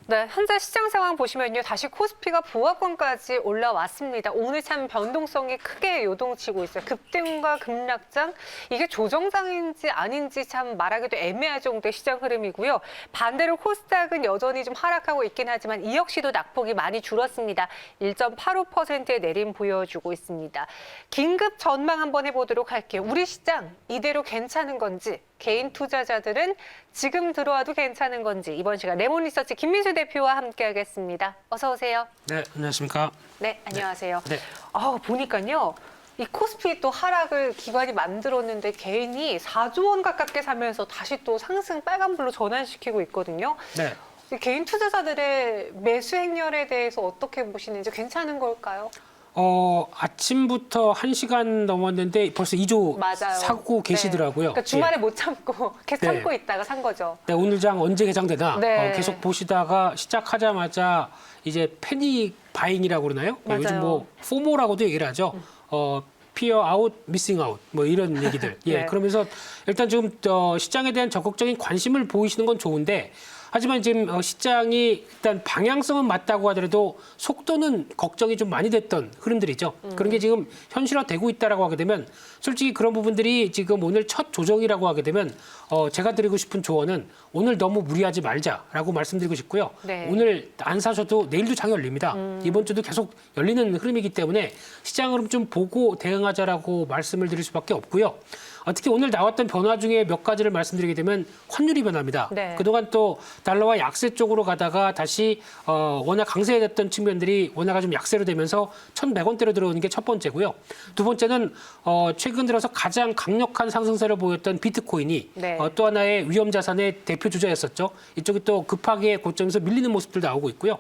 네, 현재 시장 상황 보시면요. 다시 코스피가 보합권까지 올라왔습니다. 오늘 참 변동성이 크게 요동치고 있어요. 급등과 급락장, 이게 조정장인지 아닌지 참 말하기도 애매할 정도의 시장 흐름이고요. 반대로 코스닥은 여전히 좀 하락하고 있긴 하지만 이 역시도 낙폭이 많이 줄었습니다. 1.85%의 내림 보여주고 있습니다. 긴급 전망 한번 해보도록 할게요. 우리 시장 이대로 괜찮은 건지, 개인 투자자들은 지금 들어와도 괜찮은 건지 이번 시간 레몬리서치 김민수 대표와 함께하겠습니다. 어서 오세요. 네, 안녕하십니까. 네, 안녕하세요. 네. 보니까요. 이 코스피 또 하락을 기관이 만들었는데 개인이 4조 원 가깝게 사면서 다시 또 상승 빨간불로 전환시키고 있거든요. 네. 이 개인 투자자들의 매수 행렬에 대해서 어떻게 보시는지 괜찮은 걸까요? 아침부터 1시간 넘었는데 벌써 2조 맞아요. 사고 계시더라고요. 그러니까 주말에 예. 못 참고 계속 네. 참고 있다가 산 거죠. 네, 오늘 장 언제 개장되나 네. 계속 보시다가 시작하자마자 이제 패닉 바잉이라고 그러나요? 맞아요. 요즘 뭐 포모라고도 얘기를 하죠. 피어 아웃, 미싱 아웃 뭐 이런 얘기들. 예, 네. 그러면서 일단 지금 시장에 대한 적극적인 관심을 보이시는 건 좋은데 하지만 지금 시장이 일단 방향성은 맞다고 하더라도 속도는 걱정이 좀 많이 됐던 흐름들이죠. 그런 게 지금 현실화되고 있다라고 하게 되면 솔직히 그런 부분들이 지금 오늘 첫 조정이라고 하게 되면 제가 드리고 싶은 조언은 오늘 너무 무리하지 말자라고 말씀드리고 싶고요. 네. 오늘 안 사셔도 내일도 장이 열립니다. 이번 주도 계속 열리는 흐름이기 때문에 시장 흐름 좀 보고 대응하자라고 말씀을 드릴 수밖에 없고요. 특히 오늘 나왔던 변화 중에 몇 가지를 말씀드리게 되면 환율이 변화입니다. 네. 그동안 또 달러와 약세 쪽으로 가다가 다시 워낙 강세됐던 측면들이 원화가 좀 약세로 되면서 1,100원대로 들어오는 게 첫 번째고요. 두 번째는 최근 들어서 가장 강력한 상승세를 보였던 비트코인이 네. 또 하나의 위험 자산의 대표 주자였었죠. 이쪽이 또 급하게 고점에서 밀리는 모습들 나오고 있고요.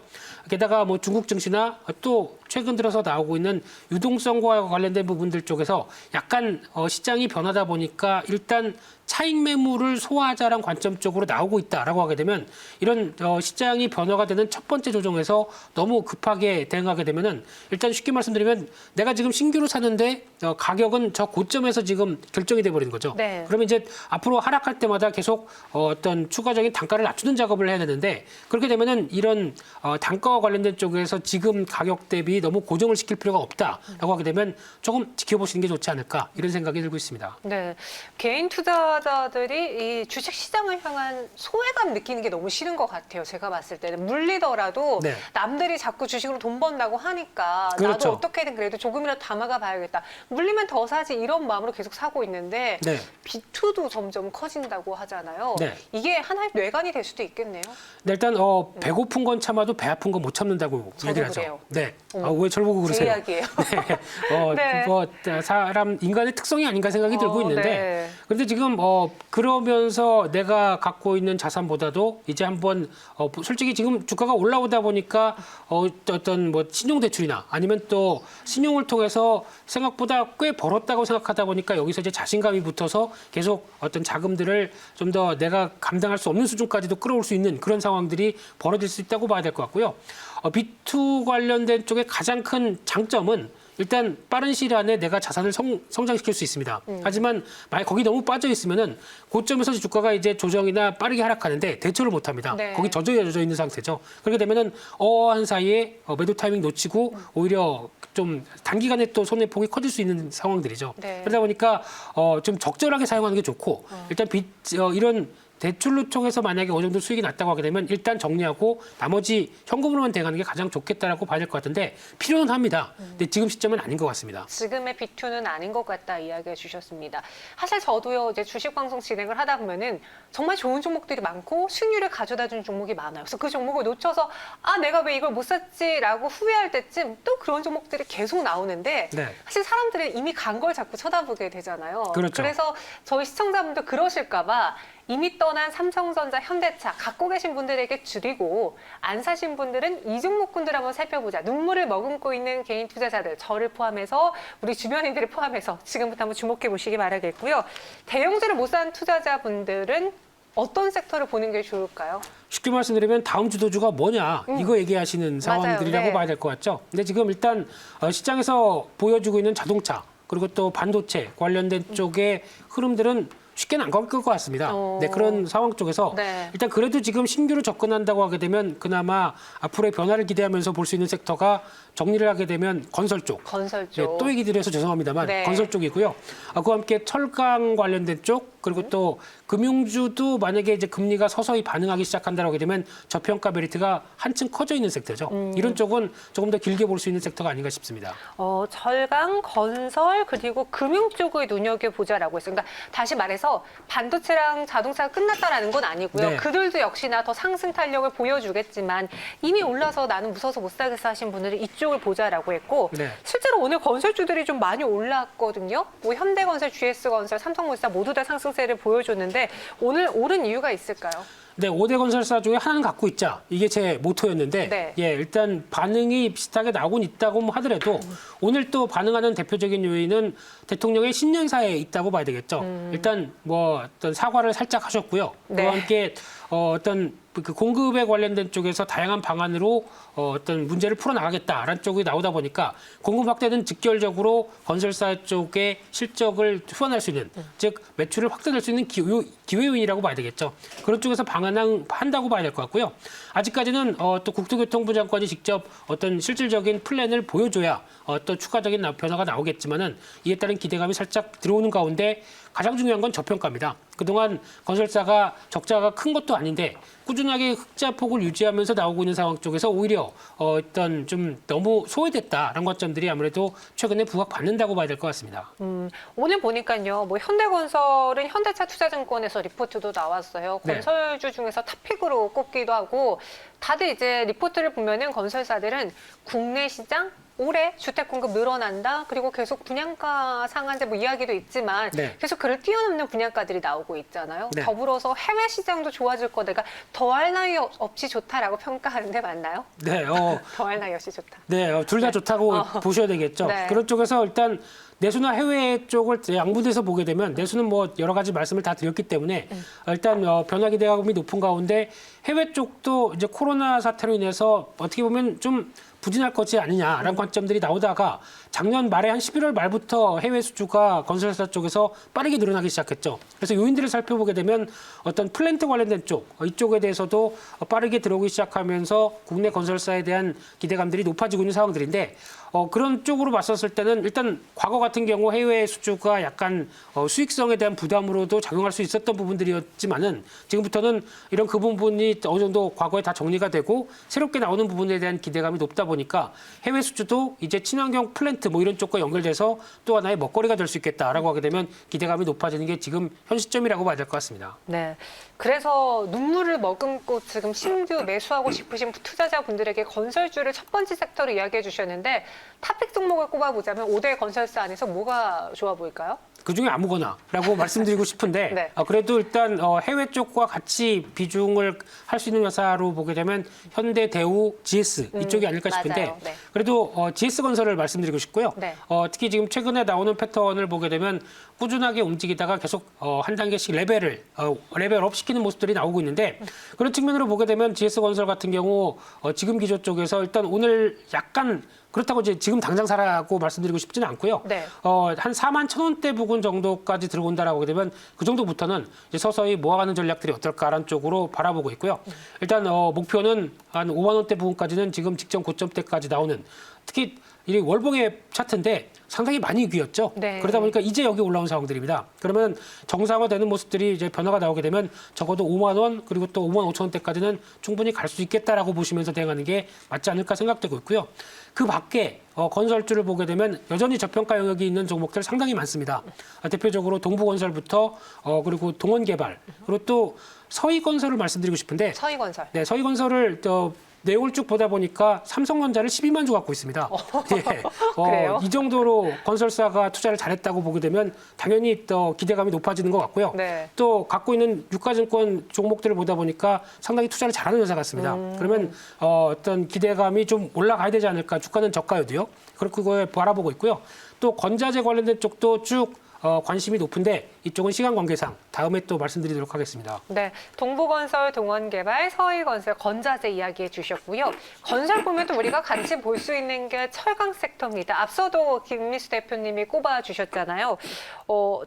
게다가 뭐 중국 증시나 또 최근 들어서 나오고 있는 유동성과 관련된 부분들 쪽에서 약간 시장이 변하다 보니까 일단 차익 매물을 소화하자라는 관점 쪽으로 나오고 있다라고 하게 되면 이런 시장이 변화가 되는 첫 번째 조정에서 너무 급하게 대응하게 되면은 일단 쉽게 말씀드리면 내가 지금 신규로 사는데 가격은 저 고점에서 지금 결정이 돼 버리는 거죠. 네. 그러면 이제 앞으로 하락할 때마다 계속 어떤 추가적인 단가를 낮추는 작업을 해야 되는데 그렇게 되면은 이런 단가와 관련된 쪽에서 지금 가격 대비 너무 고정을 시킬 필요가 없다라고 하게 되면 조금 지켜보시는 게 좋지 않을까 이런 생각이 들고 있습니다. 네, 개인 투자자들이 이 주식 시장을 향한 소외감 느끼는 게 너무 싫은 것 같아요. 제가 봤을 때는 물리더라도 네. 남들이 자꾸 주식으로 돈 번다고 하니까 그렇죠. 나도 어떻게든 그래도 조금이라도 담아가 봐야겠다. 물리면 더 사지 이런 마음으로 계속 사고 있는데 네. 비투도 점점 커진다고 하잖아요. 네. 이게 하나의 뇌관이 될 수도 있겠네요. 네, 일단 배고픈 건 참아도 배 아픈 건 못 참는다고 저도 얘기를 하죠. 그래요. 네. 어머, 왜 저를 보고 제 그러세요? 이야기예요. 네. 네. 사람 인간의 특성이 아닌가 생각이 들고 있는데 네. 그런데 지금 그러면서 내가 갖고 있는 자산보다도 이제 한번 솔직히 지금 주가가 올라오다 보니까 어떤 뭐 신용 대출이나 아니면 또 신용을 통해서 생각보다 꽤 벌었다고 생각하다 보니까 여기서 이제 자신감이 붙어서 계속 어떤 자금들을 좀 더 내가 감당할 수 없는 수준까지도 끌어올 수 있는 그런 상황들이 벌어질 수 있다고 봐야 될 것 같고요. B2 관련된 쪽의 가장 큰 장점은 일단 빠른 시일 안에 내가 자산을 성장시킬 수 있습니다. 하지만 만약 거기 너무 빠져 있으면은 고점에서 주가가 이제 조정이나 빠르게 하락하는데 대처를 못 합니다. 네. 거기 젖어 있는 상태죠. 그렇게 되면은 한 사이에 매도 타이밍 놓치고 오히려 좀 단기간에 또 손해폭이 커질 수 있는 상황들이죠. 네. 그러다 보니까 좀 적절하게 사용하는 게 좋고 일단 이런 대출로 통해서 만약에 어느 정도 수익이 났다고 하게 되면 일단 정리하고 나머지 현금으로만 대응하는 게 가장 좋겠다라고 봐야 될 것 같은데 필요는 합니다. 근데 지금 시점은 아닌 것 같습니다. 지금의 비투는 아닌 것 같다 이야기해 주셨습니다. 사실 저도요 이제 주식 방송 진행을 하다 보면은 정말 좋은 종목들이 많고 수익률을 가져다 주는 종목이 많아요. 그래서 그 종목을 놓쳐서 내가 왜 이걸 못 샀지라고 후회할 때쯤 또 그런 종목들이 계속 나오는데 네. 사실 사람들은 이미 간 걸 자꾸 쳐다보게 되잖아요. 그렇죠. 그래서 저희 시청자분들 그러실까봐 이미 떠난 삼성전자, 현대차 갖고 계신 분들에게 줄이고 안 사신 분들은 이 종목군들 한번 살펴보자. 눈물을 머금고 있는 개인 투자자들, 저를 포함해서 우리 주변인들을 포함해서 지금부터 한번 주목해 보시기 바라겠고요. 대형주를 못 산 투자자분들은 어떤 섹터를 보는 게 좋을까요? 쉽게 말씀드리면 다음 주도주가 뭐냐 이거 얘기하시는 상황들이라고 네. 봐야 될 것 같죠. 근데 지금 일단 시장에서 보여주고 있는 자동차 그리고 또 반도체 관련된 쪽의 흐름들은 쉽게는 안 꺾일 것 같습니다. 어. 네, 그런 상황 쪽에서 네. 일단 그래도 지금 신규로 접근한다고 하게 되면 그나마 앞으로의 변화를 기대하면서 볼 수 있는 섹터가 정리를 하게 되면 건설 쪽. 건설 네, 쪽. 또 얘기 드려서 죄송합니다만 네. 건설 쪽이고요. 그와 함께 철강 관련된 쪽 그리고 또 금융주도 만약에 이제 금리가 서서히 반응하기 시작한다고 하게 되면 저평가 메리트가 한층 커져 있는 섹터죠. 이런 쪽은 조금 더 길게 볼 수 있는 섹터가 아닌가 싶습니다. 철강, 건설, 그리고 금융 쪽을 눈여겨보자라고 했어요. 그러니까 다시 말해서 반도체랑 자동차가 끝났다라는 건 아니고요. 네. 그들도 역시나 더 상승 탄력을 보여주겠지만 이미 올라서 나는 무서워서 못 사겠어 하신 분들은 이쪽을 보자라고 했고 네. 실제로 오늘 건설주들이 좀 많이 올랐거든요. 뭐 현대건설, GS건설, 삼성물산 모두 다 상승세를 보여줬는데 오늘 오른 이유가 있을까요? 네, 5대 건설사 중에 하나는 갖고 있자. 이게 제 모토였는데, 네. 예, 일단 반응이 비슷하게 나오곤 있다고 하더라도 오늘 또 반응하는 대표적인 요인은 대통령의 신년사에 있다고 봐야 되겠죠. 일단 뭐 어떤 사과를 살짝 하셨고요. 네. 그와 함께 어떤 그 공급에 관련된 쪽에서 다양한 방안으로 어떤 문제를 풀어나가겠다라는 쪽이 나오다 보니까 공급 확대는 직결적으로 건설사 쪽의 실적을 후원할 수 있는, 즉 매출을 확대될 수 있는 기회 요인이라고 봐야 되겠죠. 그런 쪽에서 방한한다고 봐야 될 것 같고요. 아직까지는 또 국토교통부 장관이 직접 어떤 실질적인 플랜을 보여줘야 또 추가적인 변화가 나오겠지만은 이에 따른 기대감이 살짝 들어오는 가운데 가장 중요한 건 저평가입니다. 그동안 건설사가 적자가 큰 것도 아닌데 꾸준하게 흑자 폭을 유지하면서 나오고 있는 상황 쪽에서 오히려 어떤 좀 너무 소외됐다라는 관점들이 아무래도 최근에 부각받는다고 봐야 될 것 같습니다. 오늘 보니까요, 뭐 현대건설은 현대차투자증권에서 리포트도 나왔어요. 네. 건설주 중에서 탑픽으로 꼽기도 하고, 다들 이제 리포트를 보면은 건설사들은 국내 시장 올해 주택 공급 늘어난다. 그리고 계속 분양가 상한제 뭐 이야기도 있지만 네. 계속 그를 뛰어넘는 분양가들이 나오고 있잖아요. 네. 더불어서 해외 시장도 좋아질 거다. 그러니까 더할 나위 없이 좋다라고 평가하는데 맞나요? 네, 더할 나위 없이 좋다. 네, 둘 다 좋다고 보셔야 되겠죠. 네. 그런 쪽에서 일단 내수나 해외 쪽을 양분해서 보게 되면 내수는 뭐 여러 가지 말씀을 다 드렸기 때문에 일단 변화 기대감이 높은 가운데 해외 쪽도 이제 코로나 사태로 인해서 어떻게 보면 좀 부진할 것이 아니냐라는 관점들이 나오다가 작년 말에 한 11월 말부터 해외 수주가 건설사 쪽에서 빠르게 늘어나기 시작했죠. 그래서 요인들을 살펴보게 되면 어떤 플랜트 관련된 쪽, 이쪽에 대해서도 빠르게 들어오기 시작하면서 국내 건설사에 대한 기대감들이 높아지고 있는 상황들인데 그런 쪽으로 봤었을 때는 일단 과거 같은 경우 해외 수주가 약간 수익성에 대한 부담으로도 작용할 수 있었던 부분들이었지만은 지금부터는 이런 그 부분이 어느 정도 과거에 다 정리가 되고 새롭게 나오는 부분에 대한 기대감이 높다 보니까 해외 수주도 이제 친환경 플랜트 뭐 이런 쪽과 연결돼서 또 하나의 먹거리가 될 수 있겠다라고 하게 되면 기대감이 높아지는 게 지금 현 시점이라고 봐야 될 것 같습니다. 네. 그래서 눈물을 머금고 지금 신규 매수하고 싶으신 투자자분들에게 건설주를 첫 번째 섹터로 이야기해 주셨는데 탑픽 종목을 꼽아보자면 5대 건설사 안에서 뭐가 좋아 보일까요? 그중에 아무거나라고 말씀드리고 싶은데 네. 그래도 일단 해외 쪽과 같이 비중을 할 수 있는 회사로 보게 되면 현대, 대우, GS 이쪽이 아닐까 싶은데 맞아요. 네. 그래도 GS건설을 말씀드리고 싶고요. 네. 특히 지금 최근에 나오는 패턴을 보게 되면 꾸준하게 움직이다가 계속 한 단계씩 레벨업 시키는 모습들이 나오고 있는데 그런 측면으로 보게 되면 GS건설 같은 경우 지금 기조 쪽에서 일단 오늘 약간 그렇다고 이제 지금 당장 사라고 말씀드리고 싶지는 않고요. 네. 한 4만 1,000원대 부근 정도까지 들어온다라고 하게 되면 그 정도부터는 이제 서서히 모아가는 전략들이 어떨까라는 쪽으로 바라보고 있고요. 일단 목표는 한 5만 원대 부분까지는 지금 직전 고점대까지 나오는 특히 이 월봉의 차트인데 상당히 많이 위였죠. 네. 그러다 보니까 이제 여기 올라온 상황들입니다. 그러면 정상화되는 모습들이 이제 변화가 나오게 되면 적어도 5만 원 그리고 또 5만 5천 원대까지는 충분히 갈 수 있겠다라고 보시면서 대응하는 게 맞지 않을까 생각되고 있고요. 그 밖에 건설주를 보게 되면 여전히 저평가 영역이 있는 종목들 상당히 많습니다. 대표적으로 동부건설부터 그리고 동원개발 그리고 또 서희건설을 말씀드리고 싶은데 서희건설. 네, 서희건설을 내용을 쭉 보다 보니까 삼성전자를 12만 주 갖고 있습니다. 예. 그래요? 이 정도로 건설사가 투자를 잘했다고 보게 되면 당연히 또 기대감이 높아지는 것 같고요. 네. 또 갖고 있는 유가증권 종목들을 보다 보니까 상당히 투자를 잘하는 회사 같습니다. 그러면 어떤 기대감이 좀 올라가야 되지 않을까. 주가는 저가여도요. 그렇게 그거에 바라보고 있고요. 또 건자재 관련된 쪽도 쭉 관심이 높은데 이쪽은 시간 관계상 다음에 또 말씀드리도록 하겠습니다. 네, 동부건설, 동원개발, 서희건설, 건자재 이야기해 주셨고요. 건설 보면 또 우리가 같이 볼 수 있는 게 철강 섹터입니다. 앞서도 김미수 대표님이 꼽아 주셨잖아요.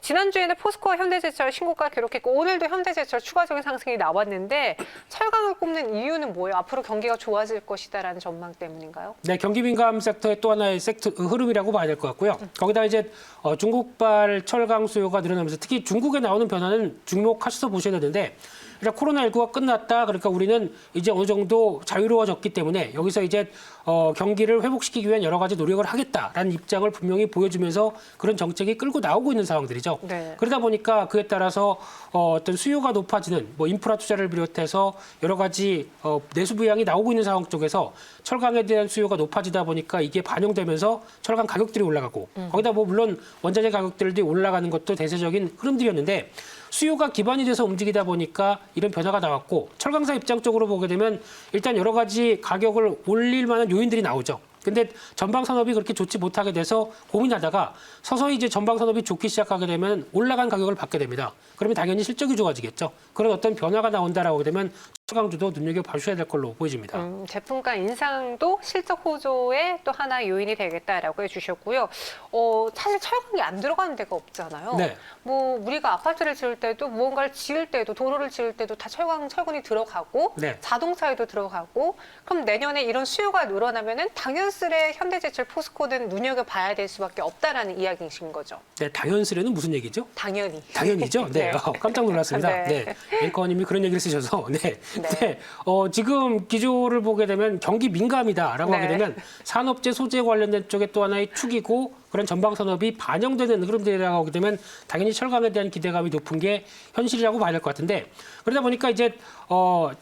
지난주에는 포스코와 현대제철 신고가 기록했고 오늘도 현대제철 추가적인 상승이 나왔는데 철강을 꼽는 이유는 뭐예요? 앞으로 경기가 좋아질 것이다라는 전망 때문인가요? 네, 경기 민감 섹터의 또 하나의 섹터 흐름이라고 봐야 될 것 같고요. 거기다 이제 중국발 철강 수요가 늘어나면서 특히 중국에 나오는 변화는 주목하셔서 보셔야 되는데 일단 코로나19가 끝났다. 그러니까 우리는 이제 어느 정도 자유로워졌기 때문에 여기서 이제 경기를 회복시키기 위한 여러 가지 노력을 하겠다라는 입장을 분명히 보여주면서 그런 정책이 끌고 나오고 있는 상황들이죠. 네. 그러다 보니까 그에 따라서 어떤 수요가 높아지는 뭐 인프라 투자를 비롯해서 여러 가지 내수 부양이 나오고 있는 상황 쪽에서 철강에 대한 수요가 높아지다 보니까 이게 반영되면서 철강 가격들이 올라가고 거기다 뭐 물론 원자재 가격들이 올라가는 것도 대세적인 흐름들이었는데 수요가 기반이 돼서 움직이다 보니까 이런 변화가 나왔고 철강사 입장 쪽으로 보게 되면 일단 여러 가지 가격을 올릴 만한 요인들이 나오죠. 근데 전방 산업이 그렇게 좋지 못하게 돼서 고민하다가 서서히 이제 전방 산업이 좋기 시작하게 되면 올라간 가격을 받게 됩니다. 그러면 당연히 실적이 좋아지겠죠. 그런 어떤 변화가 나온다라고 되면 철강주도 눈여겨 봐주셔야 될 걸로 보여집니다. 제품가 인상도 실적 호조의 또 하나의 요인이 되겠다라고 해주셨고요. 사실 철강이 안 들어가는 데가 없잖아요. 네. 뭐 우리가 아파트를 지을 때도 무언가를 지을 때도 도로를 지을 때도 다 철근이 들어가고 네. 자동차에도 들어가고 그럼 내년에 이런 수요가 늘어나면은 당연스레 현대제철 포스코는 눈여겨봐야 될 수밖에 없다라는 이야기이신 거죠. 네, 당연스레는 무슨 얘기죠? 당연히. 당연히죠. 네, 네. 깜짝 놀랐습니다. 네. 네, 앵커님이 그런 얘기를 쓰셔서 네, 네. 네. 지금 기조를 보게 되면 경기 민감이다라고 네. 하게 되면 산업재 소재 관련된 쪽에 또 하나의 축이고 그런 전방 산업이 반영되는 흐름들이라고 하게 되면 당연히 철강에 대한 기대감이 높은 게 현실이라고 봐야 될 것 같은데 그러다 보니까 이제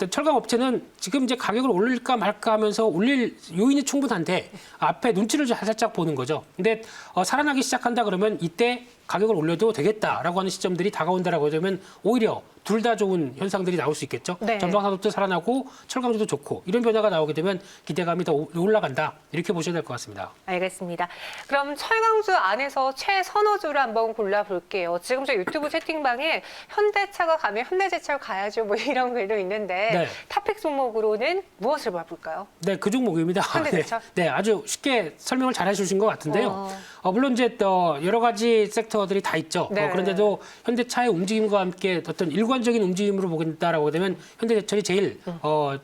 철강 업체는 지금 이제 가격을 올릴까 말까 하면서 올릴 요인이 충분한데 앞에 눈치를 살짝 보는 거죠. 근데 살아나기 시작한다 그러면 이때 가격을 올려도 되겠다라고 하는 시점들이 다가온다라고 하면 오히려 둘 다 좋은 현상들이 나올 수 있겠죠. 네. 전방 산업도 살아나고 철강주도 좋고 이런 변화가 나오게 되면 기대감이 더 올라간다. 이렇게 보셔야 될 것 같습니다. 알겠습니다. 그럼 철강주 안에서 최선호주를 한번 골라볼게요. 지금 저 유튜브 채팅방에 현대차가 가면 현대제철 가야죠 뭐 이런 글도 있는데 네. 탑픽 종목으로는 무엇을 봐볼까요? 네, 그 종목입니다. 현대제철? 네, 아주 쉽게 설명을 잘 해주신 것 같은데요. 물론 이제 여러 가지 섹터들이 다 있죠. 네. 그런데도 현대차의 움직임과 함께 어떤 일관적인 움직임으로 보겠다라고 되면 현대제철이 제일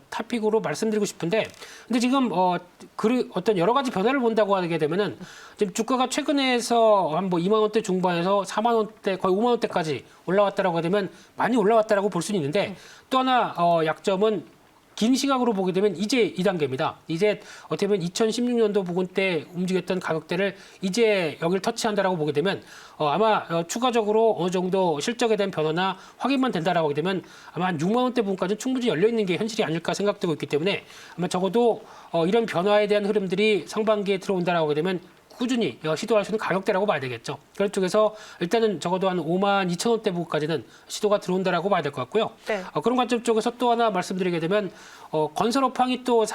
탑픽으로 말씀드리고 싶은데, 근데 지금 어떤 여러 가지 변화를 본다고 하게 되면은 지금 주가가 최근에서 한 뭐 2만 원대 중반에서 4만 원대 거의 5만 원대까지 올라왔다라고 되면 많이 올라왔다라고 볼 수는 있는데 또 하나 약점은 긴 시각으로 보게 되면 이제 2단계입니다. 이제 어떻게 보면 2016년도 부근 때 움직였던 가격대를 이제 여기를 터치한다라고 보게 되면 아마 추가적으로 어느 정도 실적에 대한 변화나 확인만 된다라고 하게 되면 아마 한 6만 원대 부분까지는 충분히 열려 있는 게 현실이 아닐까 생각되고 있기 때문에 아마 적어도 이런 변화에 대한 흐름들이 상반기에 들어온다라고 하게 되면 꾸준히 시도할 수 있는 가격대라고 봐야 되겠죠. 그런 쪽에서 일단은 적어도 한 5만 2천 원대 부분까지는 시도가 들어온다라고 봐야 될 것 같고요. 네. 그런 관점 쪽에서 또 하나 말씀드리게 되면 건설업황이 또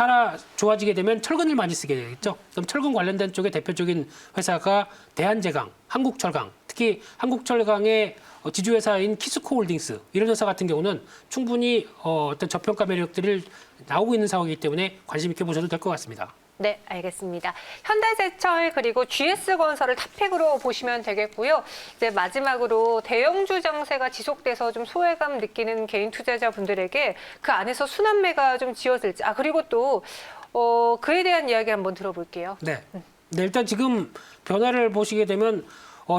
좋아지게 되면 철근을 많이 쓰게 되겠죠. 그럼 철근 관련된 쪽의 대표적인 회사가 대한제강, 한국철강, 특히 한국철강의 지주회사인 키스코홀딩스 이런 회사 같은 경우는 충분히 어떤 저평가 매력들이 나오고 있는 상황이기 때문에 관심 있게 보셔도 될 것 같습니다. 네, 알겠습니다. 현대제철 그리고 GS건설을 탑픽으로 보시면 되겠고요. 이제 마지막으로 대형주 장세가 지속돼서 좀 소외감 느끼는 개인 투자자분들에게 그 안에서 순환매가 좀 지어질지 그리고 또 그에 대한 이야기 한번 들어볼게요. 네. 네, 일단 지금 변화를 보시게 되면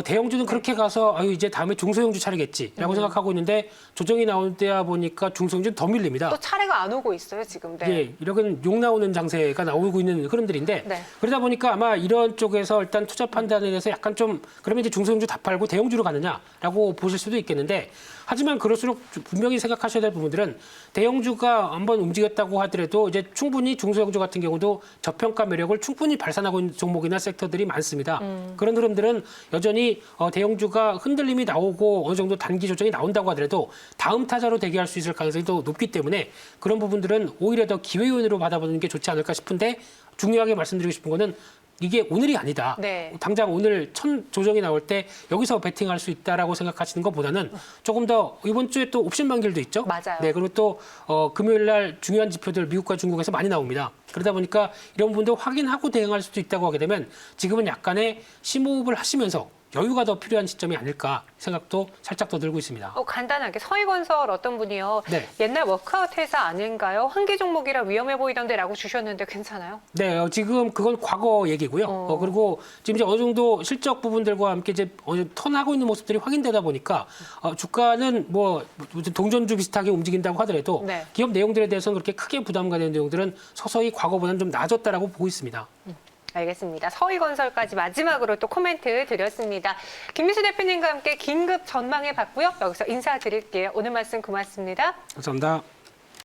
대형주는 그렇게 가서 이제 다음에 중소형주 차리겠지라고 생각하고 있는데 조정이 나오다 보니까 중소형주는 더 밀립니다. 또 차례가 안 오고 있어요, 지금. 네. 예, 이런 욕 나오는 장세가 나오고 있는 흐름들인데 네. 그러다 보니까 아마 이런 쪽에서 일단 투자 판단에 대해서 약간 좀 그러면 이제 중소형주 다 팔고 대형주로 가느냐라고 보실 수도 있겠는데 하지만 그럴수록 분명히 생각하셔야 될 부분들은 대형주가 한번 움직였다고 하더라도 이제 충분히 중소형주 같은 경우도 저평가 매력을 충분히 발산하고 있는 종목이나 섹터들이 많습니다. 그런 흐름들은 여전히 대형주가 흔들림이 나오고 어느 정도 단기 조정이 나온다고 하더라도 다음 타자로 대기할 수 있을 가능성이 더 높기 때문에 그런 부분들은 오히려 더 기회 요인으로 받아보는 게 좋지 않을까 싶은데 중요하게 말씀드리고 싶은 거는 이게 오늘이 아니다. 네. 당장 오늘 조정이 나올 때 여기서 베팅할 수 있다라고 생각하시는 것보다는 조금 더 이번 주에 또 옵션 만기일도 있죠. 맞아요. 네, 그리고 또 금요일 날 중요한 지표들 미국과 중국에서 많이 나옵니다. 그러다 보니까 이런 부분도 확인하고 대응할 수도 있다고 하게 되면 지금은 약간의 심호흡을 하시면서 여유가 더 필요한 시점이 아닐까 생각도 살짝 더 들고 있습니다. 간단하게 서희건설 어떤 분이요. 네. 옛날 워크아웃 회사 아닌가요? 환기 종목이라 위험해 보이던데 라고 주셨는데 괜찮아요? 네, 지금 그건 과거 얘기고요. 그리고 지금 이제 어느 정도 실적 부분들과 함께 이제 턴하고 있는 모습들이 확인되다 보니까 주가는 뭐 무슨 동전주 비슷하게 움직인다고 하더라도 네. 기업 내용들에 대해서는 그렇게 크게 부담가 되는 내용들은 서서히 과거보다는 좀 나아졌다라고 보고 있습니다. 알겠습니다. 서희건설까지 마지막으로 또 코멘트 드렸습니다. 김민수 대표님과 함께 긴급 전망해 봤고요. 여기서 인사드릴게요. 오늘 말씀 고맙습니다. 감사합니다.